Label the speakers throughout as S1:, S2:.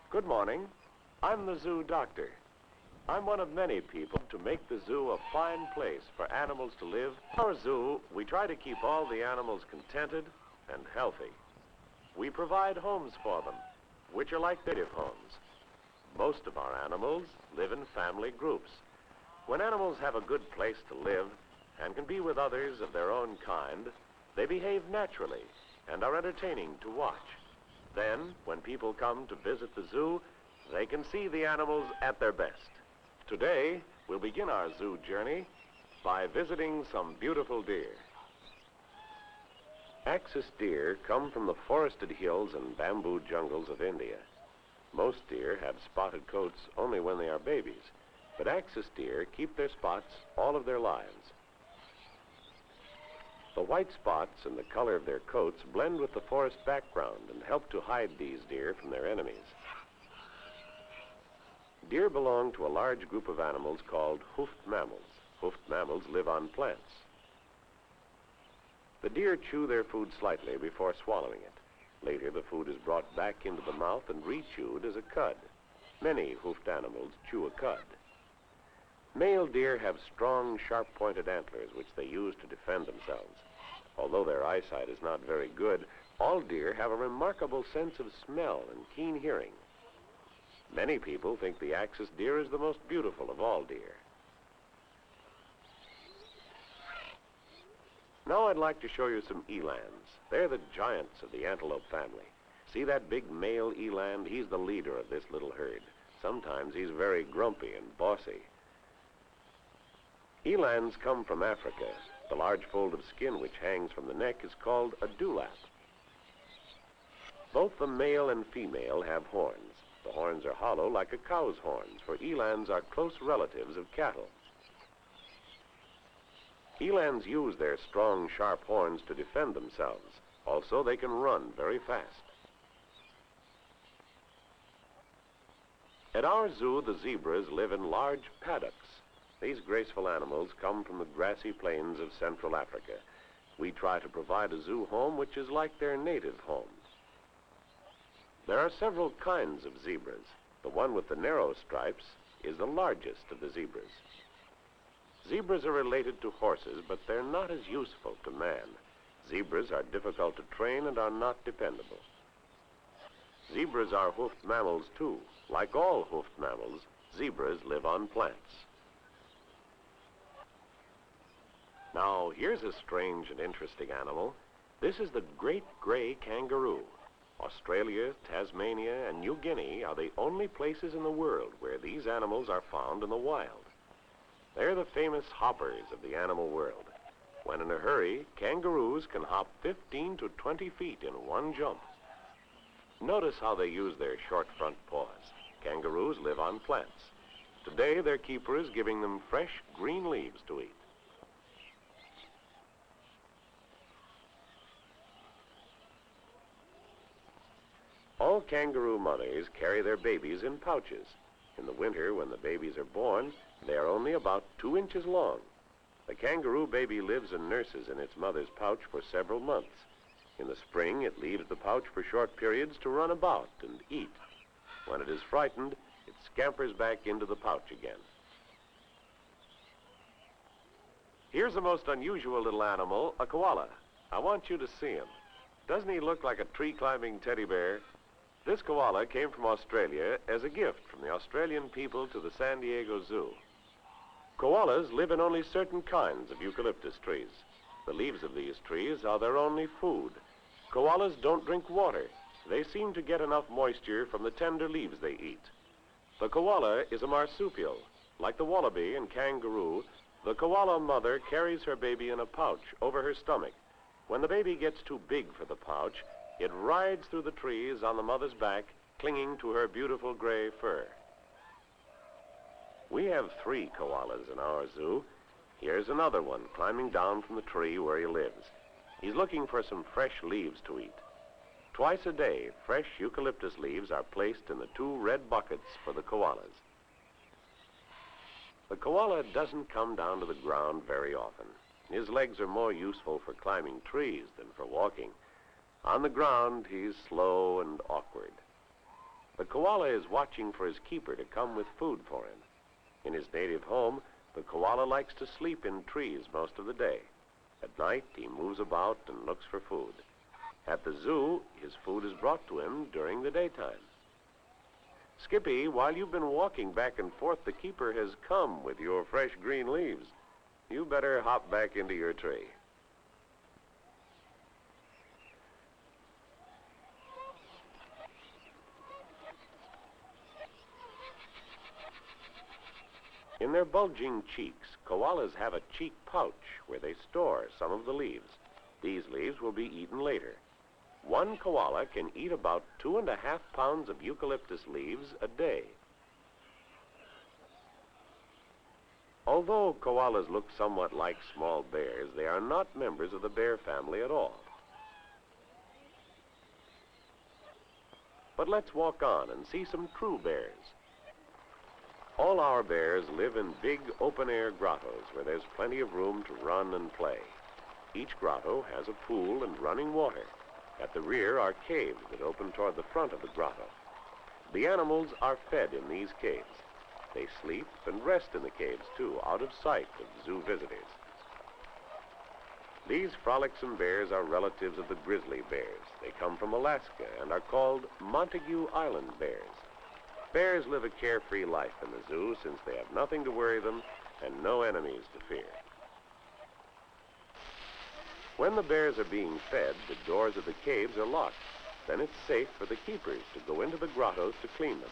S1: Good morning. I'm the zoo doctor. I'm one of many people to make the zoo a fine place for animals to live. In our zoo, we try to keep all the animals contented and healthy. We provide homes for them, which are like native homes. Most of our animals live in family groups. When animals have a good place to live and can be with others of their own kind, they behave naturally and are entertaining to watch. Then, when people come to visit the zoo, they can see the animals at their best. Today, we'll begin our zoo journey by visiting some beautiful deer. Axis deer come from the forested hills and bamboo jungles of India. Most deer have spotted coats only when they are babies, but axis deer keep their spots all of their lives. The white spots and the color of their coats blend with the forest background and help to hide these deer from their enemies. Deer belong to a large group of animals called hoofed mammals. Hoofed mammals live on plants. The deer chew their food slightly before swallowing it. Later, the food is brought back into the mouth and re-chewed as a cud. Many hoofed animals chew a cud. Male deer have strong, sharp-pointed antlers which they use to defend themselves. Although their eyesight is not very good, all deer have a remarkable sense of smell and keen hearing. Many people think the axis deer is the most beautiful of all deer. Now I'd like to show you some elands. They're the giants of the antelope family. See that big male eland? He's the leader of this little herd. Sometimes he's very grumpy and bossy. Elands come from Africa. The large fold of skin which hangs from the neck is called a dewlap. Both the male and female have horns. The horns are hollow like a cow's horns, for elands are close relatives of cattle. Elands use their strong, sharp horns to defend themselves. Also, they can run very fast. At our zoo, the zebras live in large paddocks. These graceful animals come from the grassy plains of Central Africa. We try to provide a zoo home which is like their native home. There are several kinds of zebras. The one with the narrow stripes is the largest of the zebras. Zebras are related to horses, but they're not as useful to man. Zebras are difficult to train and are not dependable. Zebras are hoofed mammals, too. Like all hoofed mammals, zebras live on plants. Now, here's a strange and interesting animal. This is the great gray kangaroo. Australia, Tasmania, and New Guinea are the only places in the world where these animals are found in the wild. They're the famous hoppers of the animal world. When in a hurry, kangaroos can hop 15 to 20 feet in one jump. Notice how they use their short front paws. Kangaroos live on plants. Today, their keeper is giving them fresh green leaves to eat. All kangaroo mothers carry their babies in pouches. In the winter, when the babies are born, they are only about 2 inches long. The kangaroo baby lives and nurses in its mother's pouch for several months. In the spring, it leaves the pouch for short periods to run about and eat. When it is frightened, it scampers back into the pouch again. Here's a most unusual little animal, a koala. I want you to see him. Doesn't he look like a tree-climbing teddy bear? This koala came from Australia as a gift from the Australian people to the San Diego Zoo. Koalas live in only certain kinds of eucalyptus trees. The leaves of these trees are their only food. Koalas don't drink water. They seem to get enough moisture from the tender leaves they eat. The koala is a marsupial. Like the wallaby and kangaroo, the koala mother carries her baby in a pouch over her stomach. When the baby gets too big for the pouch, it rides through the trees on the mother's back, clinging to her beautiful gray fur. We have 3 koalas in our zoo. Here's another one climbing down from the tree where he lives. He's looking for some fresh leaves to eat. Twice a day, fresh eucalyptus leaves are placed in the 2 red buckets for the koalas. The koala doesn't come down to the ground very often. His legs are more useful for climbing trees than for walking. On the ground, he's slow and awkward. The koala is watching for his keeper to come with food for him. In his native home, the koala likes to sleep in trees most of the day. At night, he moves about and looks for food. At the zoo, his food is brought to him during the daytime. Skippy, while you've been walking back and forth, the keeper has come with your fresh green leaves. You better hop back into your tree. In their bulging cheeks, koalas have a cheek pouch where they store some of the leaves. These leaves will be eaten later. One koala can eat about 2.5 pounds of eucalyptus leaves a day. Although koalas look somewhat like small bears, they are not members of the bear family at all. But let's walk on and see some true bears. All our bears live in big open-air grottos where there's plenty of room to run and play. Each grotto has a pool and running water. At the rear are caves that open toward the front of the grotto. The animals are fed in these caves. They sleep and rest in the caves, too, out of sight of zoo visitors. These frolicsome bears are relatives of the grizzly bears. They come from Alaska and are called Montague Island bears. Bears live a carefree life in the zoo since they have nothing to worry them and no enemies to fear. When the bears are being fed, the doors of the caves are locked. Then it's safe for the keepers to go into the grottos to clean them.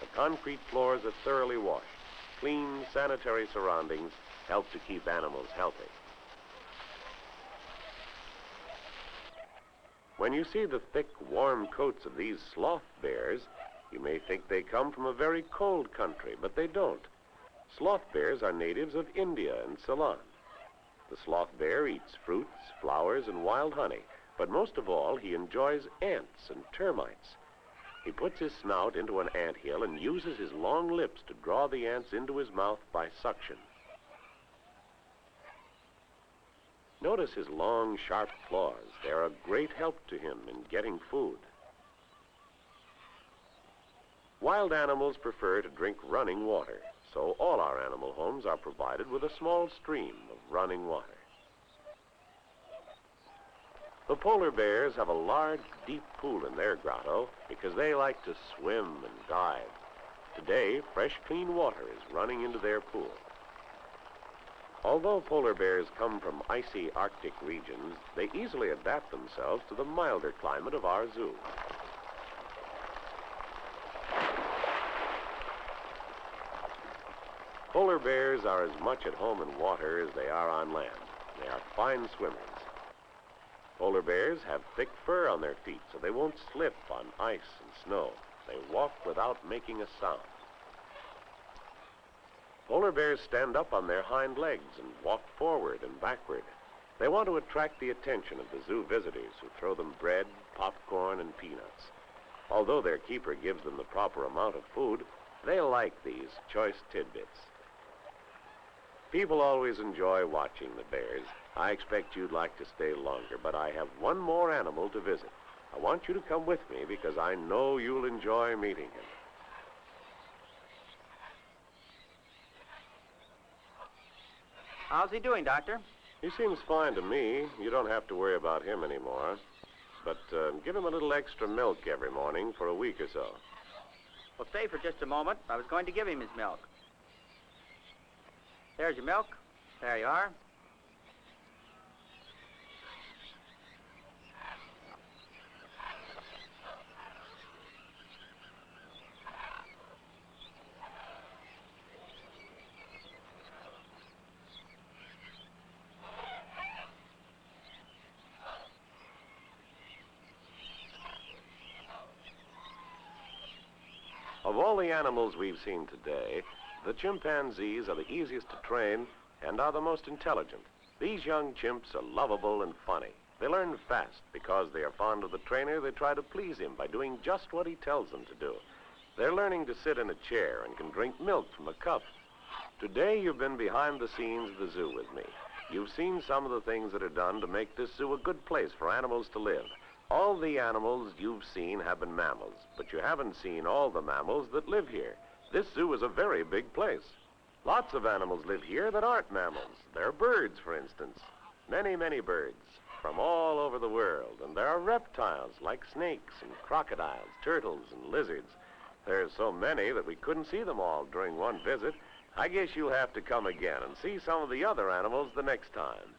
S1: The concrete floors are thoroughly washed. Clean, sanitary surroundings help to keep animals healthy. When you see the thick, warm coats of these sloth bears, you may think they come from a very cold country, but they don't. Sloth bears are natives of India and Ceylon. The sloth bear eats fruits, flowers, and wild honey, but most of all, he enjoys ants and termites. He puts his snout into an anthill and uses his long lips to draw the ants into his mouth by suction. Notice his long, sharp claws. They're a great help to him in getting food. Wild animals prefer to drink running water, so all our animal homes are provided with a small stream of running water. The polar bears have a large, deep pool in their grotto because they like to swim and dive. Today, fresh, clean water is running into their pool. Although polar bears come from icy Arctic regions, they easily adapt themselves to the milder climate of our zoo. Polar bears are as much at home in water as they are on land. They are fine swimmers. Polar bears have thick fur on their feet so they won't slip on ice and snow. They walk without making a sound. Polar bears stand up on their hind legs and walk forward and backward. They want to attract the attention of the zoo visitors who throw them bread, popcorn, and peanuts. Although their keeper gives them the proper amount of food, they like these choice tidbits. People always enjoy watching the bears. I expect you'd like to stay longer, but I have one more animal to visit. I want you to come with me because I know you'll enjoy meeting him.
S2: How's he doing, Doctor?
S1: He seems fine to me. You don't have to worry about him anymore. But give him a little extra milk every morning for a week or so.
S2: Well, stay for just a moment. I was going to give him his milk. There's your milk. There you are.
S1: Of all the animals we've seen today, the chimpanzees are the easiest to train and are the most intelligent. These young chimps are lovable and funny. They learn fast because they are fond of the trainer. They try to please him by doing just what he tells them to do. They're learning to sit in a chair and can drink milk from a cup. Today you've been behind the scenes of the zoo with me. You've seen some of the things that are done to make this zoo a good place for animals to live. All the animals you've seen have been mammals, but you haven't seen all the mammals that live here. This zoo is a very big place. Lots of animals live here that aren't mammals. There are birds, for instance. Many, many birds from all over the world. And there are reptiles like snakes and crocodiles, turtles and lizards. There's so many that we couldn't see them all during one visit. I guess you'll have to come again and see some of the other animals the next time.